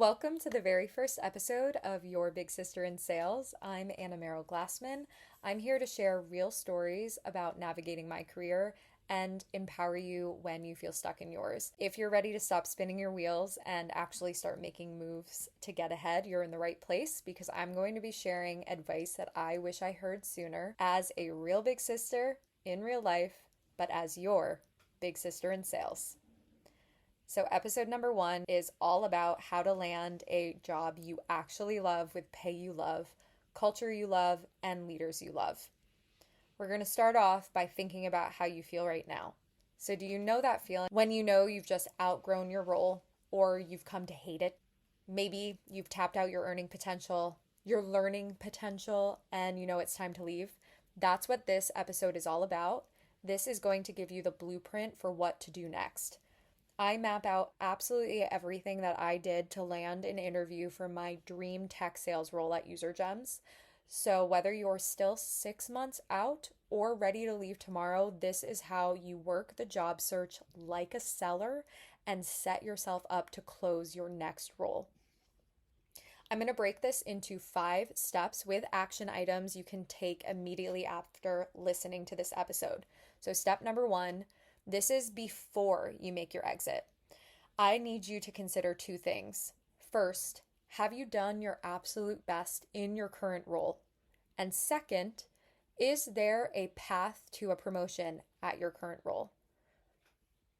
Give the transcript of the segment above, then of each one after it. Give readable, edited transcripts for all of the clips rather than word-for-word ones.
Welcome to the very first episode of Your Big Sister in Sales. I'm Anna Merrill Glassman. I'm here to share real stories about navigating my career and empower you when you feel stuck in yours. If you're ready to stop spinning your wheels and actually start making moves to get ahead, you're in the right place because I'm going to be sharing advice that I wish I heard sooner as a real big sister in real life, but as your big sister in sales. So, episode number 1 is all about how to land a job you actually love with pay you love, culture you love, and leaders you love. We're going to start off by thinking about how you feel right now. So, do you know that feeling when you know you've just outgrown your role or you've come to hate it? Maybe you've tapped out your earning potential, your learning potential, and you know it's time to leave. That's what this episode is all about. This is going to give you the blueprint for what to do next. I map out absolutely everything that I did to land an interview for my dream tech sales role at UserGems. So whether you're still 6 months out or ready to leave tomorrow, this is how you work the job search like a seller and set yourself up to close your next role. I'm going to break this into 5 steps with action items you can take immediately after listening to this episode. So step number 1, this is before you make your exit. I need you to consider 2 things. First, have you done your absolute best in your current role? And second, is there a path to a promotion at your current role?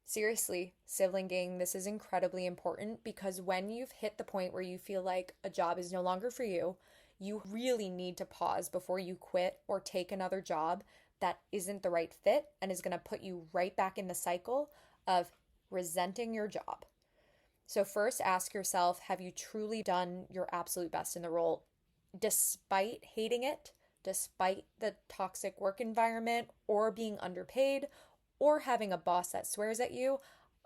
Seriously, sibling gang, this is incredibly important because when you've hit the point where you feel like a job is no longer for you, you really need to pause before you quit or take another job that isn't the right fit and is going to put you right back in the cycle of resenting your job. So first ask yourself, have you truly done your absolute best in the role despite hating it, despite the toxic work environment or being underpaid or having a boss that swears at you?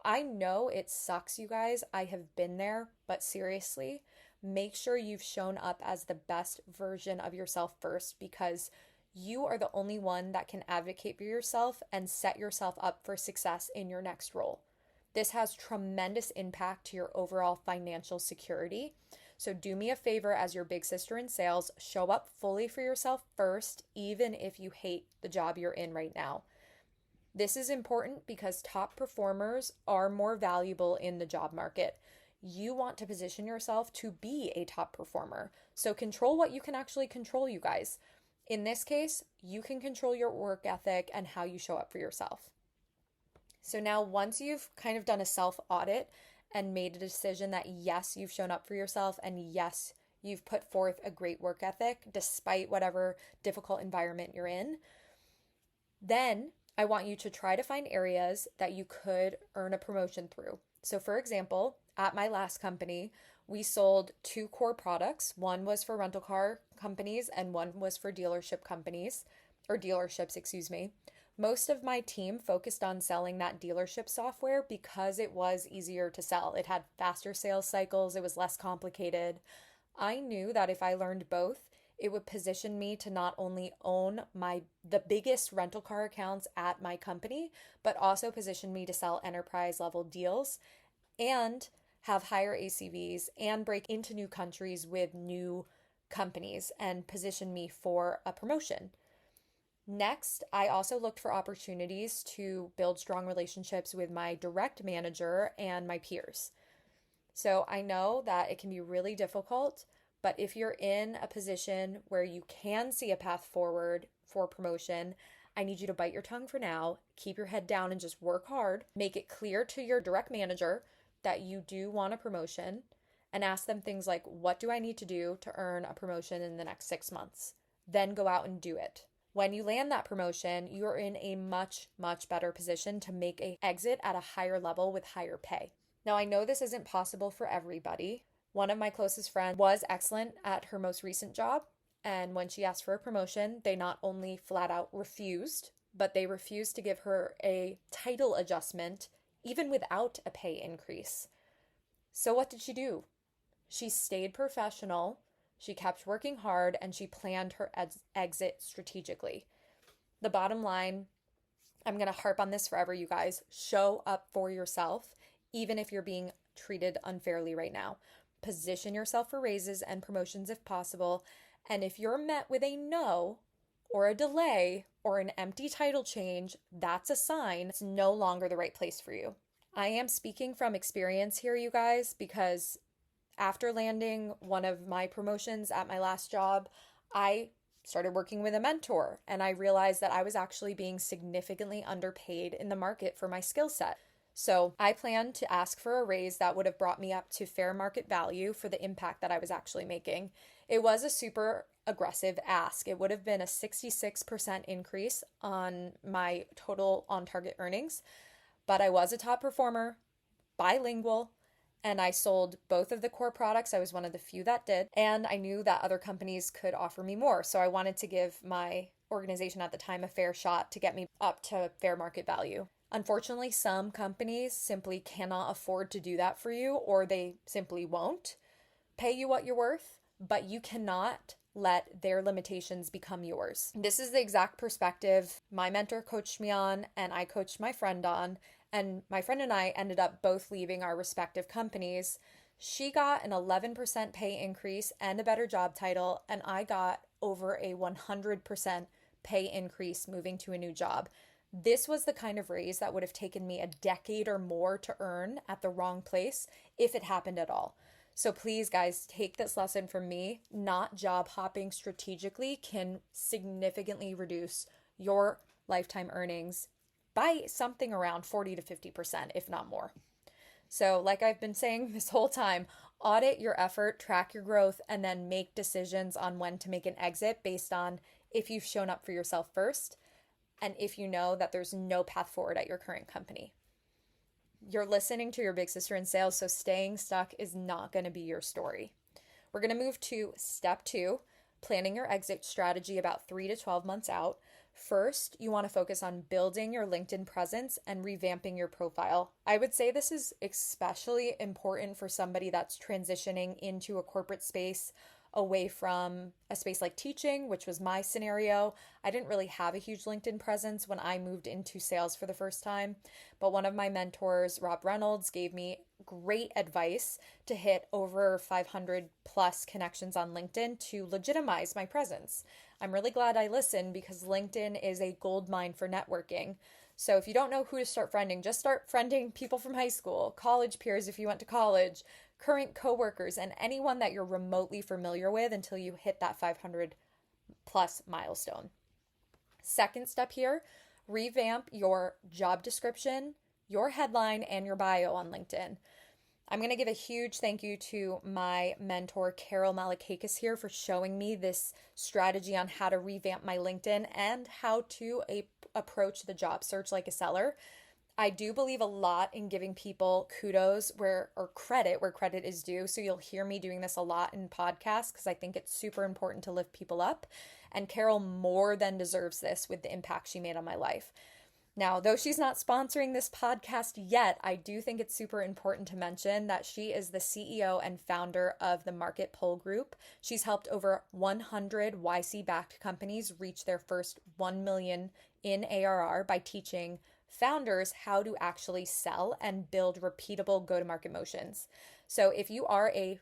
I know it sucks, you guys. I have been there, but seriously, make sure you've shown up as the best version of yourself first because you are the only one that can advocate for yourself and set yourself up for success in your next role. This has tremendous impact to your overall financial security. So do me a favor as your big sister in sales, show up fully for yourself first, even if you hate the job you're in right now. This is important because top performers are more valuable in the job market. You want to position yourself to be a top performer. So control what you can actually control, you guys. In this case, you can control your work ethic and how you show up for yourself. So now once you've kind of done a self-audit and made a decision that yes, you've shown up for yourself and yes, you've put forth a great work ethic despite whatever difficult environment you're in, then I want you to try to find areas that you could earn a promotion through. So for example, at my last company, we sold 2 core products. One was for rental car companies and one was for dealership companies, or dealerships, excuse me. Most of my team focused on selling that dealership software because it was easier to sell. It had faster sales cycles, it was less complicated. I knew that if I learned both, it would position me to not only own the biggest rental car accounts at my company, but also position me to sell enterprise level deals and have higher ACVs and break into new countries with new companies and position me for a promotion. Next, I also looked for opportunities to build strong relationships with my direct manager and my peers. So I know that it can be really difficult, but if you're in a position where you can see a path forward for promotion, I need you to bite your tongue for now, keep your head down and just work hard. Make it clear to your direct manager that you do want a promotion and ask them things like, what do I need to do to earn a promotion in the next 6 months? Then go out and do it. When you land that promotion, you're in a much, much better position to make an exit at a higher level with higher pay. Now, I know this isn't possible for everybody. One of my closest friends was excellent at her most recent job, and when she asked for a promotion, they not only flat out refused, but they refused to give her a title adjustment even without a pay increase. So what did she do? She stayed professional, she kept working hard, and she planned her exit strategically. The bottom line, I'm going to harp on this forever, you guys. Show up for yourself, even if you're being treated unfairly right now. Position yourself for raises and promotions if possible. And if you're met with a no or a delay or an empty title change, that's a sign it's no longer the right place for you. I am speaking from experience here, you guys, because after landing one of my promotions at my last job, I started working with a mentor and I realized that I was actually being significantly underpaid in the market for my skill set. So I planned to ask for a raise that would have brought me up to fair market value for the impact that I was actually making. It was a super aggressive ask. It would have been a 66% increase on my total on target earnings, but I was a top performer, bilingual, and I sold both of the core products. I was one of the few that did, and I knew that other companies could offer me more. So I wanted to give my organization at the time a fair shot to get me up to fair market value. Unfortunately, some companies simply cannot afford to do that for you, or they simply won't pay you what you're worth, but you cannot let their limitations become yours. This is the exact perspective my mentor coached me on and I coached my friend on, and my friend and I ended up both leaving our respective companies. She got an 11% pay increase and a better job title, and I got over a 100% pay increase moving to a new job. This was the kind of raise that would have taken me a decade or more to earn at the wrong place if it happened at all. So please, guys, take this lesson from me. Not job hopping strategically can significantly reduce your lifetime earnings by something around 40 to 50%, if not more. So like I've been saying this whole time, audit your effort, track your growth, and then make decisions on when to make an exit based on if you've shown up for yourself first and if you know that there's no path forward at your current company. You're listening to Your Big Sister in Sales, so staying stuck is not going to be your story. We're going to move to step 2, planning your exit strategy about 3 to 12 months out. First, you want to focus on building your LinkedIn presence and revamping your profile. I would say this is especially important for somebody that's transitioning into a corporate space away from a space like teaching, which was my scenario. I didn't really have a huge LinkedIn presence when I moved into sales for the first time, but one of my mentors, Rob Reynolds, gave me great advice to hit over 500 plus connections on LinkedIn to legitimize my presence. I'm really glad I listened because LinkedIn is a gold mine for networking. So if you don't know who to start friending, just start friending people from high school, college peers if you went to college, current coworkers, and anyone that you're remotely familiar with until you hit that 500 plus milestone. Second step here, revamp your job description, your headline, and your bio on LinkedIn. I'm going to give a huge thank you to my mentor, Carol Malakakis, here for showing me this strategy on how to revamp my LinkedIn and how to approach the job search like a seller. I do believe a lot in giving people kudos or credit where credit is due. So you'll hear me doing this a lot in podcasts because I think it's super important to lift people up. And Carol more than deserves this with the impact she made on my life. Now, though she's not sponsoring this podcast yet, I do think it's super important to mention that she is the CEO and founder of the Market Pull Group. She's helped over 100 YC-backed companies reach their first 1 million in ARR by teaching founders how to actually sell and build repeatable go-to-market motions. So if you are a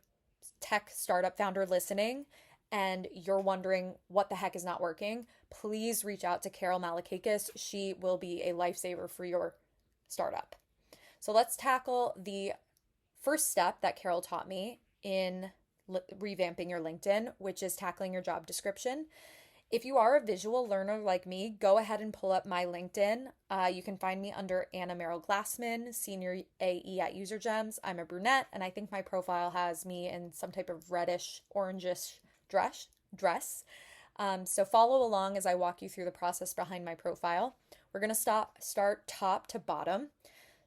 tech startup founder listening and you're wondering what the heck is not working, please reach out to Carol Malakakis. She will be a lifesaver for your startup. So let's tackle the first step that Carol taught me in revamping your LinkedIn, which is tackling your job description. If you are a visual learner like me, go ahead and pull up my LinkedIn. You can find me under Anna Merrill Glassman, Senior AE at UserGems. I'm a brunette, and I think my profile has me in some type of reddish, orangish dress. So follow along as I walk you through the process behind my profile. We're going to start top to bottom.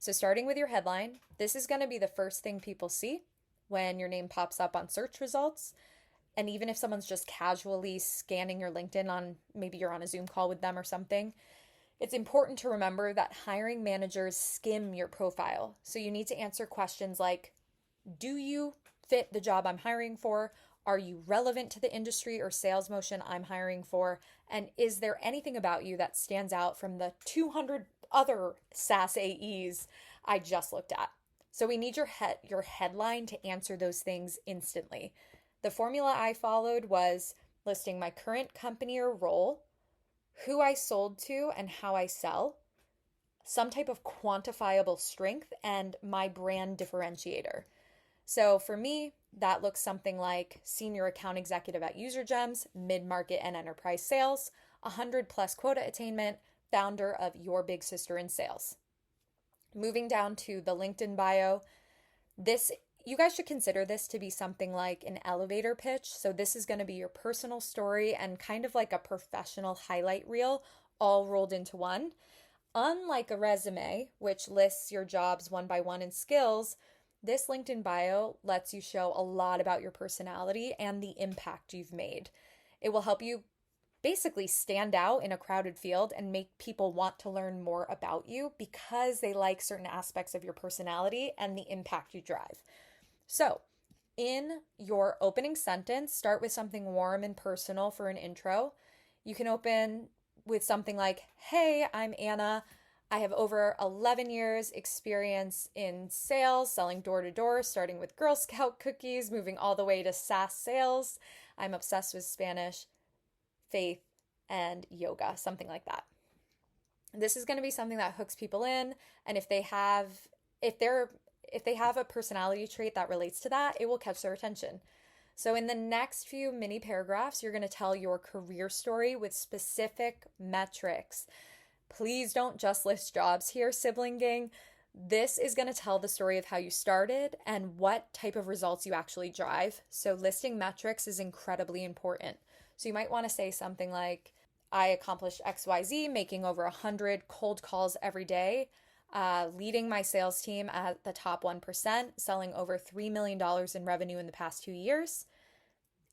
So starting with your headline, this is going to be the first thing people see when your name pops up on search results. And even if someone's just casually scanning your LinkedIn on, maybe you're on a Zoom call with them or something, it's important to remember that hiring managers skim your profile. So you need to answer questions like, do you fit the job I'm hiring for? Are you relevant to the industry or sales motion I'm hiring for? And is there anything about you that stands out from the 200 other SaaS AEs I just looked at? So we need your headline to answer those things instantly. The formula I followed was listing my current company or role, who I sold to and how I sell, some type of quantifiable strength, and my brand differentiator. So for me, that looks something like senior account executive at UserGems, mid-market and enterprise sales, 100 plus quota attainment, founder of Your Big Sister in Sales. Moving down to the LinkedIn bio, you guys should consider this to be something like an elevator pitch. So this is going to be your personal story and kind of like a professional highlight reel all rolled into one. Unlike a resume, which lists your jobs one by one and skills, this LinkedIn bio lets you show a lot about your personality and the impact you've made. It will help you basically stand out in a crowded field and make people want to learn more about you because they like certain aspects of your personality and the impact you drive. So, in your opening sentence, start with something warm and personal for an intro. You can open with something like, "Hey, I'm Anna. I have over 11 years experience in sales, selling door to door, starting with Girl Scout cookies, moving all the way to SaaS sales. I'm obsessed with Spanish, faith, and yoga," something like that. This is going to be something that hooks people in, and if they have a personality trait that relates to that, it will catch their attention. So in the next few mini paragraphs, you're going to tell your career story with specific metrics. Please don't just list jobs here, sibling gang. This is going to tell the story of how you started and what type of results you actually drive. So listing metrics is incredibly important. So you might want to say something like, "I accomplished XYZ, making over 100 cold calls every day, leading my sales team at the top 1%, selling over $3 million in revenue in the past 2 years."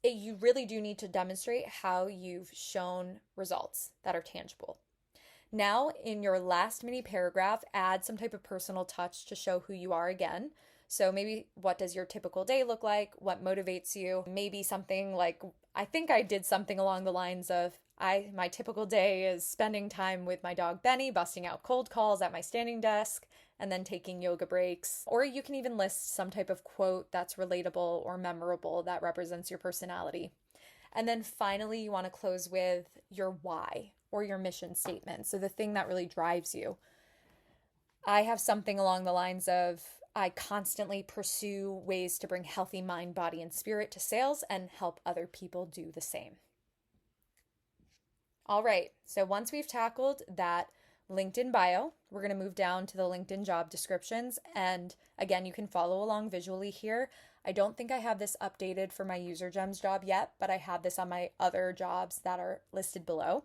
You really do need to demonstrate how you've shown results that are tangible. Now, in your last mini paragraph, add some type of personal touch to show who you are again. So maybe, what does your typical day look like? What motivates you? Maybe something like, I think I did something along the lines of, my typical day is spending time with my dog Benny, busting out cold calls at my standing desk, and then taking yoga breaks. Or you can even list some type of quote that's relatable or memorable that represents your personality. And then finally, you want to close with your why or your mission statement. So the thing that really drives you. I have something along the lines of, I constantly pursue ways to bring healthy mind, body, and spirit to sales and help other people do the same. All right, so once we've tackled that LinkedIn bio, we're going to move down to the LinkedIn job descriptions. And again, you can follow along visually here. I don't think I have this updated for my UserGems job yet, but I have this on my other jobs that are listed below.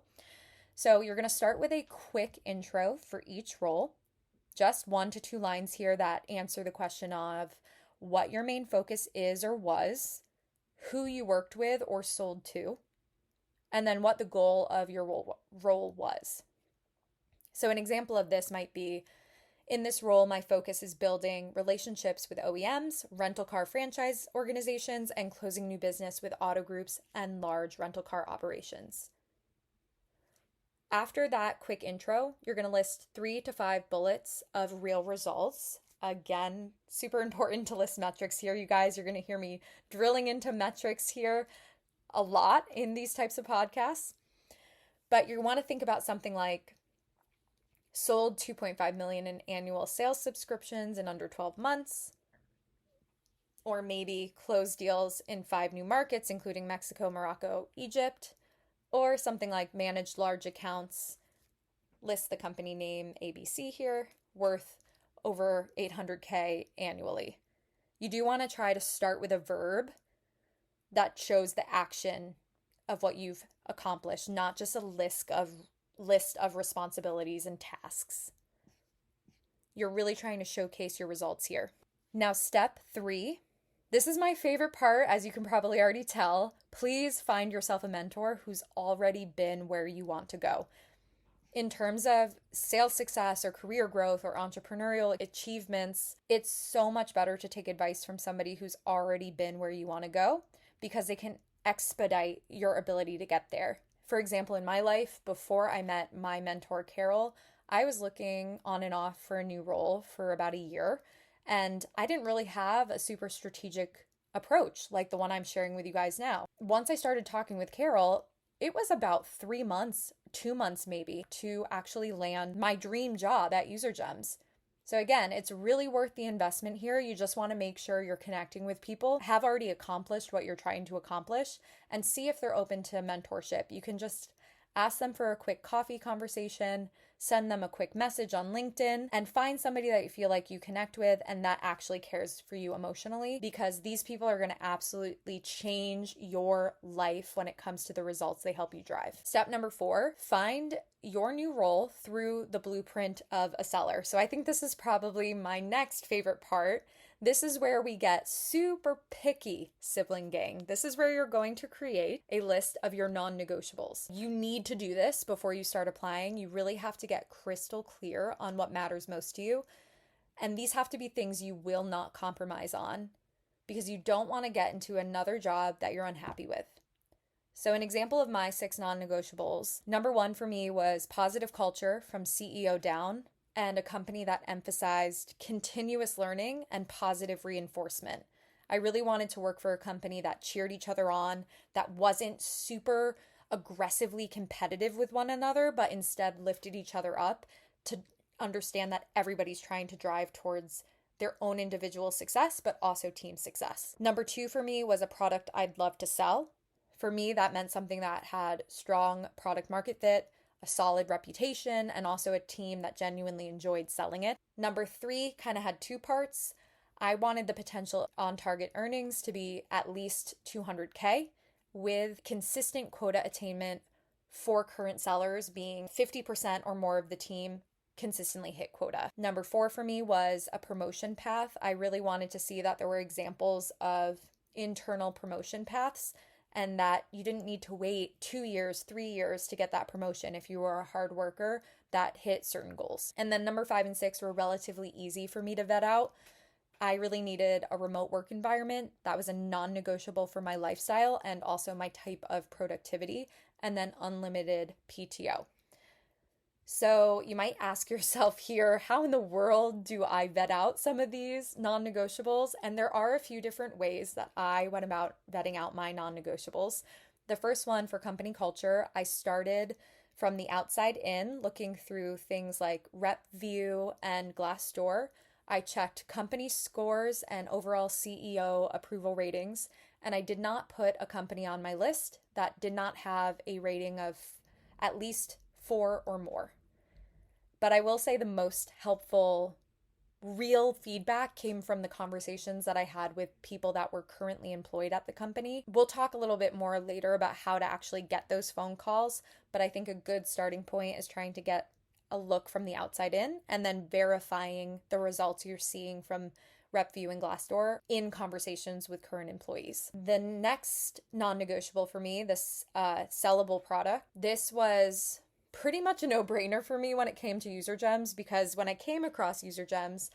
So you're going to start with a quick intro for each role, just 1 to 2 lines here that answer the question of what your main focus is or was, who you worked with or sold to, and then what the goal of your role was. So an example of this might be, in this role, my focus is building relationships with OEMs, rental car franchise organizations, and closing new business with auto groups and large rental car operations. After that quick intro, you're going to list 3 to 5 bullets of real results. Again, super important to list metrics here, you guys. You're going to hear me drilling into metrics here a lot in these types of podcasts. But you want to think about something like, sold 2.5 million in annual sales subscriptions in under 12 months, or maybe closed deals in 5 new markets, including Mexico, Morocco, Egypt, or something like managed large accounts, list the company name ABC here, worth over 800K annually. You do want to try to start with a verb that shows the action of what you've accomplished, not just a list of responsibilities and tasks. You're really trying to showcase your results here. Now, step 3. This is my favorite part, as you can probably already tell. Please find yourself a mentor who's already been where you want to go. In terms of sales success or career growth or entrepreneurial achievements, it's so much better to take advice from somebody who's already been where you want to go, because they can expedite your ability to get there. For example, in my life, before I met my mentor, Carol, I was looking on and off for a new role for about a year. And I didn't really have a super strategic approach like the one I'm sharing with you guys now. Once I started talking with Carol, it was about 3 months, 2 months maybe, to actually land my dream job at UserGems. So again, it's really worth the investment here. You just want to make sure you're connecting with people, have already accomplished what you're trying to accomplish, and see if they're open to mentorship. You can just ask them for a quick coffee conversation, send them a quick message on LinkedIn, and find somebody that you feel like you connect with and that actually cares for you emotionally, because these people are going to absolutely change your life when it comes to the results they help you drive. Step number 4, find your new role through the blueprint of a seller. So I think this is probably my next favorite part. This is where we get super picky, sibling gang. This is where you're going to create a list of your non-negotiables. You need to do this before you start applying. You really have to get crystal clear on what matters most to you. And these have to be things you will not compromise on, because you don't want to get into another job that you're unhappy with. So an example of my 6 non-negotiables, number 1 for me was positive culture from CEO down, and a company that emphasized continuous learning and positive reinforcement. I really wanted to work for a company that cheered each other on, that wasn't super aggressively competitive with one another, but instead lifted each other up to understand that everybody's trying to drive towards their own individual success, but also team success. Number 2 for me was a product I'd love to sell. For me, that meant something that had strong product market fit, a solid reputation, and also a team that genuinely enjoyed selling it. Number 3 kind of had 2 parts. I wanted the potential on-target earnings to be at least $200K, with consistent quota attainment for current sellers being 50% or more of the team consistently hit quota. Number 4 for me was a promotion path. I really wanted to see that there were examples of internal promotion paths, and that you didn't need to wait 2 years, 3 years to get that promotion if you were a hard worker that hit certain goals. And then number 5 and 6 were relatively easy for me to vet out. I really needed a remote work environment. That was a non-negotiable for my lifestyle and also my type of productivity, and then unlimited PTO. So you might ask yourself here, how in the world do I vet out some of these non-negotiables? And there are a few different ways that I went about vetting out my non-negotiables. The first one, for company culture, I started from the outside in, looking through things like RepView and Glassdoor. I checked company scores and overall CEO approval ratings, and I did not put a company on my list that did not have a rating of at least 4 or more. But I will say the most helpful real feedback came from the conversations that I had with people that were currently employed at the company. We'll talk a little bit more later about how to actually get those phone calls, but I think a good starting point is trying to get a look from the outside in and then verifying the results you're seeing from RepView and Glassdoor in conversations with current employees. The next non-negotiable for me, this sellable product, this was pretty much a no-brainer for me when it came to UserGems, because when I came across UserGems,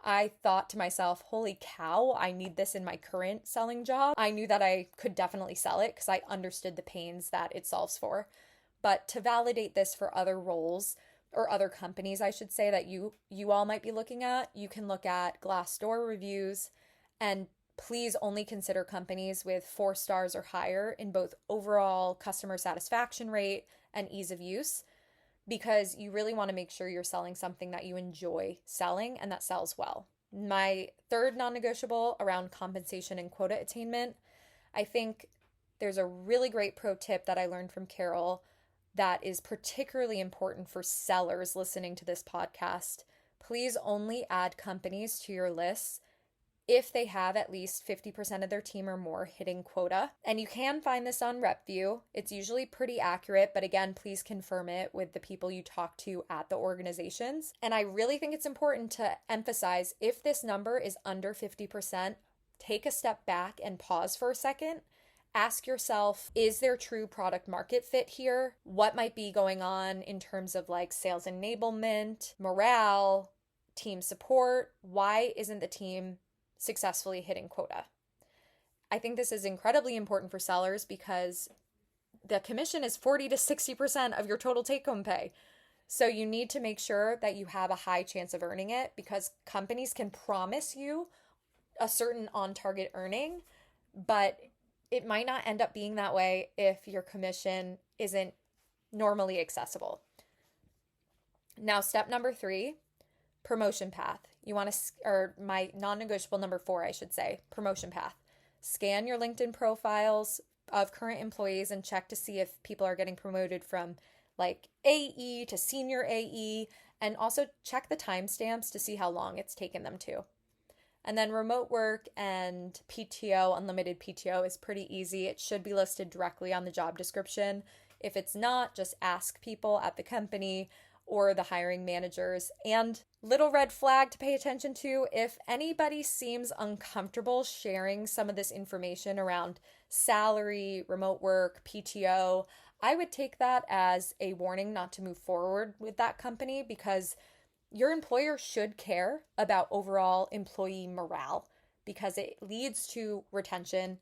I thought to myself, holy cow, I need this in my current selling job. I knew that I could definitely sell it because I understood the pains that it solves for. But to validate this for other roles, or other companies, I should say, that you all might be looking at, you can look at Glassdoor reviews, and please only consider companies with 4 stars or higher in both overall customer satisfaction rate and ease of use, because you really want to make sure you're selling something that you enjoy selling and that sells well. My third non-negotiable around compensation and quota attainment, I think there's a really great pro tip that I learned from Carol that is particularly important for sellers listening to this podcast. Please only add companies to your lists if they have at least 50% of their team or more hitting quota. And you can find this on RepView. It's usually pretty accurate, but again, please confirm it with the people you talk to at the organizations. And I really think it's important to emphasize, if this number is under 50%, take a step back and pause for a second. Ask yourself, is there true product market fit here? What might be going on in terms of like sales enablement, morale, team support? Why isn't the team successfully hitting quota? I think this is incredibly important for sellers because the commission is 40 to 60% of your total take-home pay. So you need to make sure that you have a high chance of earning it, because companies can promise you a certain on-target earning, but it might not end up being that way if your commission isn't normally accessible. Now, step number 3, promotion path. You want to, or my non-negotiable number 4, I should say, promotion path. Scan your LinkedIn profiles of current employees and check to see if people are getting promoted from like AE to senior AE, and also check the timestamps to see how long it's taken them to. And then remote work and PTO, unlimited PTO, is pretty easy. It should be listed directly on the job description. If it's not, just ask people at the company or the hiring managers. And little red flag to pay attention to, if anybody seems uncomfortable sharing some of this information around salary, remote work, PTO, I would take that as a warning not to move forward with that company, because your employer should care about overall employee morale, because it leads to retention.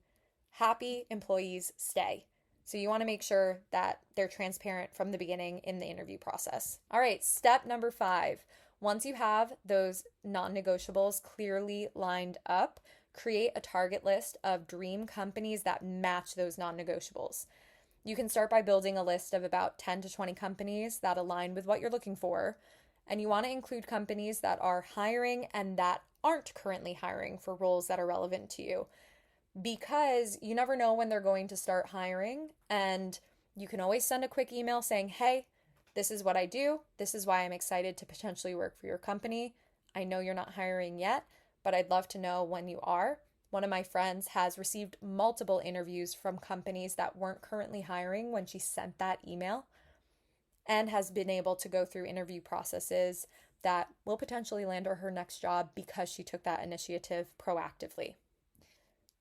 Happy employees stay. So you want to make sure that they're transparent from the beginning in the interview process. All right, step number 5. Once you have those non-negotiables clearly lined up, create a target list of dream companies that match those non-negotiables. You can start by building a list of about 10 to 20 companies that align with what you're looking for. And you want to include companies that are hiring and that aren't currently hiring for roles that are relevant to you, because you never know when they're going to start hiring. And you can always send a quick email saying, hey, this is what I do. This is why I'm excited to potentially work for your company. I know you're not hiring yet, but I'd love to know when you are. One of my friends has received multiple interviews from companies that weren't currently hiring when she sent that email, and has been able to go through interview processes that will potentially land her next job because she took that initiative proactively.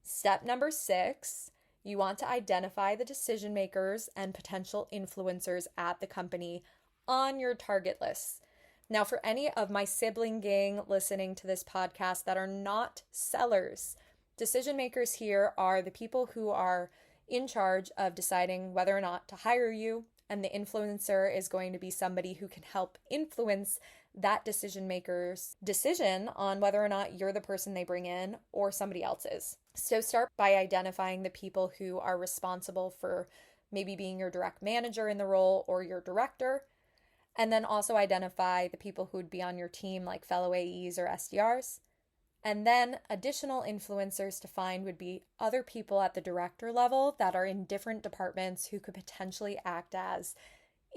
Step number 6, you want to identify the decision makers and potential influencers at the company on your target lists. Now, for any of my sibling gang listening to this podcast that are not sellers, decision makers here are the people who are in charge of deciding whether or not to hire you, and the influencer is going to be somebody who can help influence that decision maker's decision on whether or not you're the person they bring in or somebody else is. So start by identifying the people who are responsible for maybe being your direct manager in the role or your director, and then also identify the people who would be on your team, like fellow AEs or SDRs. And then additional influencers to find would be other people at the director level that are in different departments who could potentially act as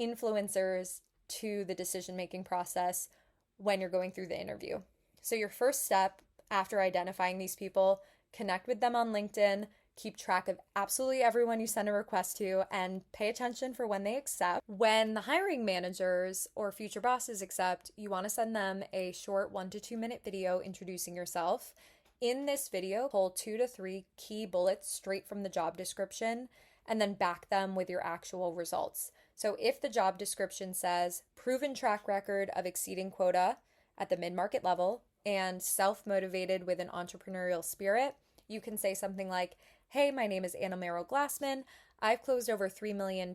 influencers to the decision-making process when you're going through the interview. So your first step after identifying these people, connect with them on LinkedIn, keep track of absolutely everyone you send a request to, and pay attention for when they accept. When the hiring managers or future bosses accept, you want to send them a short 1 to 2 minute video introducing yourself. In this video, pull 2 to 3 key bullets straight from the job description and then back them with your actual results. So if the job description says proven track record of exceeding quota at the mid-market level and self-motivated with an entrepreneurial spirit, you can say something like, hey, my name is Anna Merrill Glassman. I've closed over $3 million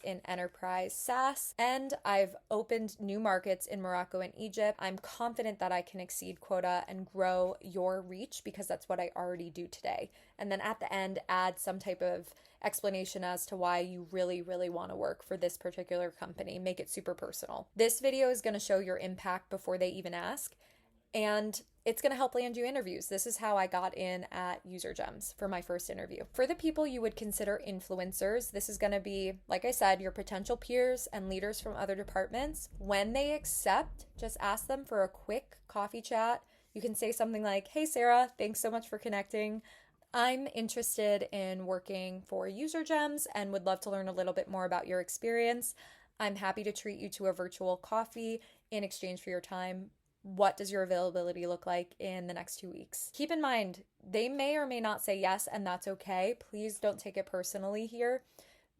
in enterprise SaaS, and I've opened new markets in Morocco and Egypt. I'm confident that I can exceed quota and grow your reach because that's what I already do today. And then at the end, add some type of explanation as to why you really, really want to work for this particular company. Make it super personal. This video is going to show your impact before they even ask, and it's going to help land you interviews. This is how I got in at UserGems for my first interview. For the people you would consider influencers, this is going to be, like I said, your potential peers and leaders from other departments. When they accept, just ask them for a quick coffee chat. You can say something like, hey, Sarah, thanks so much for connecting. I'm interested in working for UserGems and would love to learn a little bit more about your experience. I'm happy to treat you to a virtual coffee in exchange for your time. What does your availability look like in the next 2 weeks? Keep in mind, they may or may not say yes, and that's okay. Please don't take it personally here.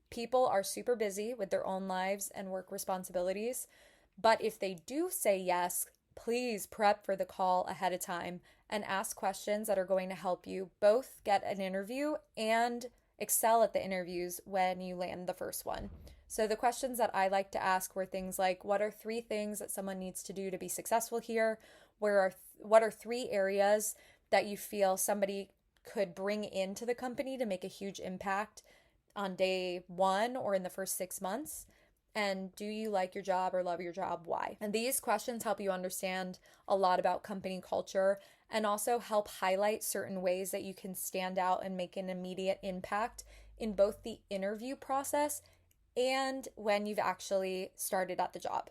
People are super busy with their own lives and work responsibilities. But if they do say yes, please prep for the call ahead of time and ask questions that are going to help you both get an interview and excel at the interviews when you land the first one. So the questions that I like to ask were things like, what are 3 things that someone needs to do to be successful here? What are 3 areas that you feel somebody could bring into the company to make a huge impact on day 1 or in the first 6 months? And do you like your job or love your job? Why? And these questions help you understand a lot about company culture and also help highlight certain ways that you can stand out and make an immediate impact in both the interview process and when you've actually started at the job.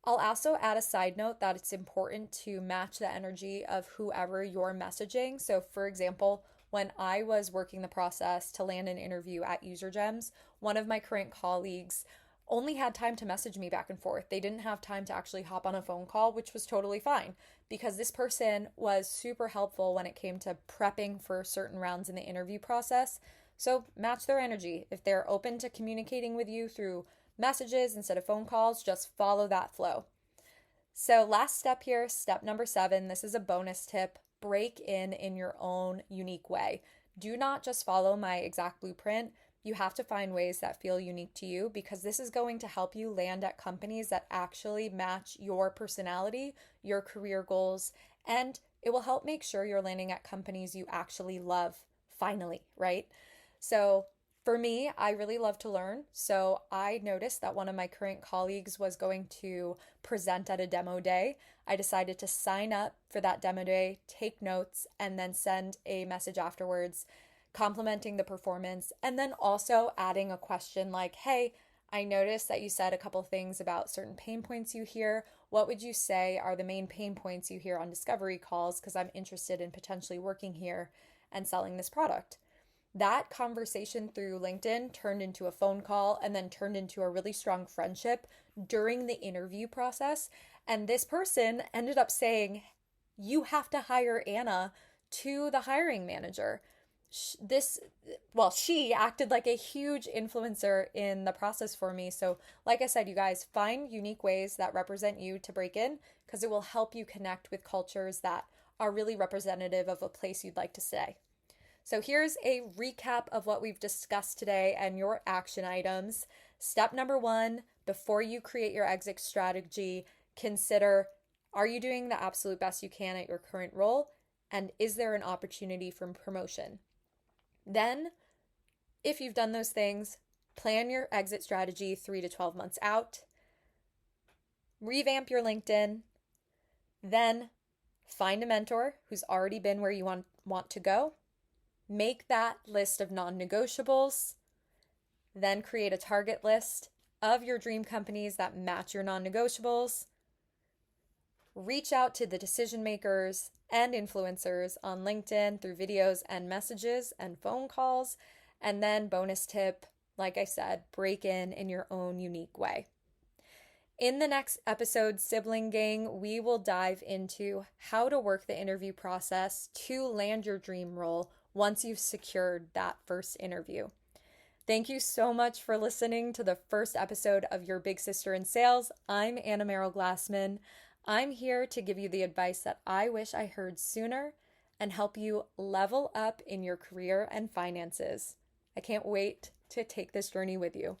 I'll also add a side note that it's important to match the energy of whoever you're messaging. So, for example, when I was working the process to land an interview at UserGems, one of my current colleagues only had time to message me back and forth. They didn't have time to actually hop on a phone call, which was totally fine because this person was super helpful when it came to prepping for certain rounds in the interview process. So match their energy. If they're open to communicating with you through messages instead of phone calls, just follow that flow. So last step here, step number 7, this is a bonus tip. Break in your own unique way. Do not just follow my exact blueprint. You have to find ways that feel unique to you because this is going to help you land at companies that actually match your personality, your career goals, and it will help make sure you're landing at companies you actually love finally, right? So for me, I really love to learn. So I noticed that one of my current colleagues was going to present at a demo day. I decided to sign up for that demo day, take notes, and then send a message afterwards complimenting the performance, and then also adding a question like, hey, I noticed that you said a couple things about certain pain points you hear. What would you say are the main pain points you hear on discovery calls? Because I'm interested in potentially working here and selling this product. That conversation through LinkedIn turned into a phone call and then turned into a really strong friendship during the interview process. And this person ended up saying, you have to hire Anna, to the hiring manager. She acted like a huge influencer in the process for me. So, like I said, you guys, find unique ways that represent you to break in because it will help you connect with cultures that are really representative of a place you'd like to stay. So here's a recap of what we've discussed today and your action items. Step number 1, before you create your exit strategy, consider, are you doing the absolute best you can at your current role? And is there an opportunity for promotion? Then, if you've done those things, plan your exit strategy 3 to 12 months out. Revamp your LinkedIn. Then, find a mentor who's already been where you want to go. Make that list of non-negotiables. Then create a target list of your dream companies that match your non-negotiables. Reach out to the decision makers and influencers on LinkedIn through videos and messages and phone calls. And then bonus tip, like I said, break in your own unique way. In the next episode, Sibling Gang, we will dive into how to work the interview process to land your dream role once you've secured that first interview. Thank you so much for listening to the first episode of Your Big Sister in Sales. I'm Anna Merrill Glassman. I'm here to give you the advice that I wish I heard sooner and help you level up in your career and finances. I can't wait to take this journey with you.